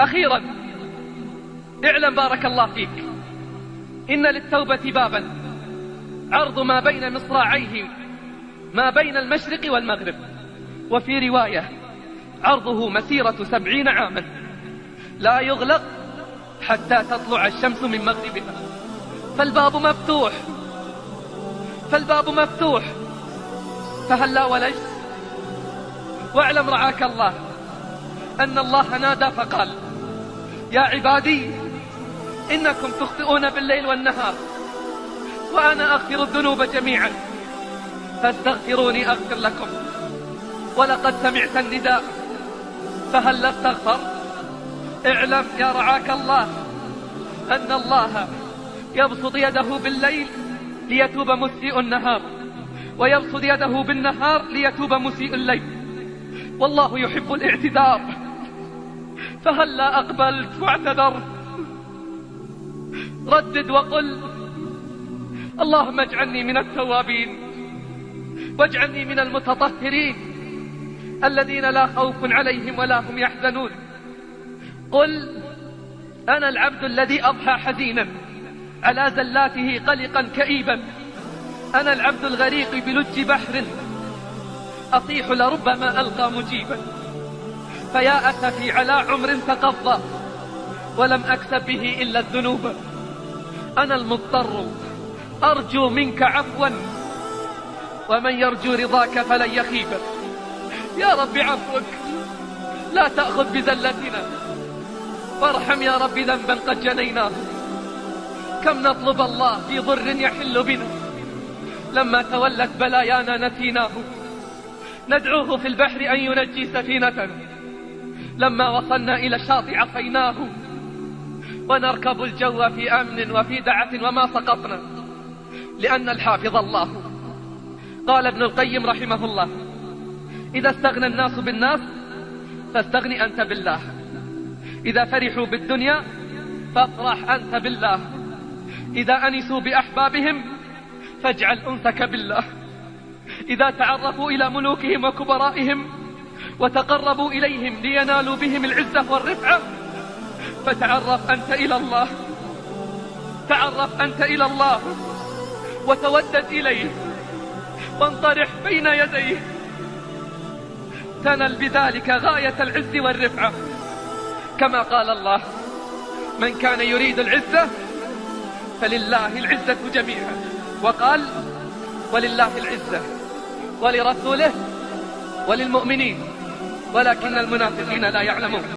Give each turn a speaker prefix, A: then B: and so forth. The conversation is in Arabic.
A: أخيرا اعلم بارك الله فيك إن للتوبة بابا عرض ما بين مصراعيه ما بين المشرق والمغرب، وفي رواية عرضه مسيرة 70 عاما لا يغلق حتى تطلع الشمس من مغربها. فالباب مفتوح فهلا ولجت. واعلم رعاك الله أن الله نادى فقال: يا عبادي إنكم تخطئون بالليل والنهار وأنا أغفر الذنوب جميعا فاستغفروني أغفر لكم. ولقد سمعت النداء فهل استغفر؟ اعلم يا رعاك الله أن الله يبسط يده بالليل ليتوب مسيء النهار، ويبسط يده بالنهار ليتوب مسيء الليل، والله يحب الاعتذار. فهل لا أقبلت واعتذرت؟ ردد وقل: اللهم اجعلني من التوابين واجعلني من المتطهرين الذين لا خوف عليهم ولا هم يحزنون. قل: أنا العبد الذي أضحى حزينا على زلاته قلقا كئيبا، أنا العبد الغريق بلج بحر أصيح لربما ألقى مجيبا، فيا أسفي على عمر تقضى ولم أكسب به إلا الذنوب، أنا المضطر أرجو منك عفوا ومن يرجو رضاك فلن يخيب. يا رب عفوك لا تأخذ بزلتنا، وارحم يا رب ذنبا قد جنيناه. كم نطلب الله في ضر يحل بنا، لما تولت بلايانا نسيناه. ندعوه في البحر أن ينجي سفينتنا، لما وصلنا إلى الشاطئ عصيناه. ونركب الجو في أمن وفي دعة وما سقطنا، لأن الحافظ الله. قال ابن القيم رحمه الله: إذا استغنى الناس بالناس فاستغني أنت بالله، إذا فرحوا بالدنيا فافرح أنت بالله، إذا أنسوا بأحبابهم فاجعل أنسك بالله، إذا تعرفوا إلى ملوكهم وكبرائهم وتقربوا إليهم لينالوا بهم العزة والرفعة فتعرف أنت إلى الله. تعرف أنت إلى الله وتودد إليه وانطرح بين يديه، تنل بذلك غاية العز والرفعة، كما قال الله: من كان يريد العزة فلله العزة جميعا. وقال: ولله العزة ولرسوله وللمؤمنين ولكن المنافقين لا يعلمون.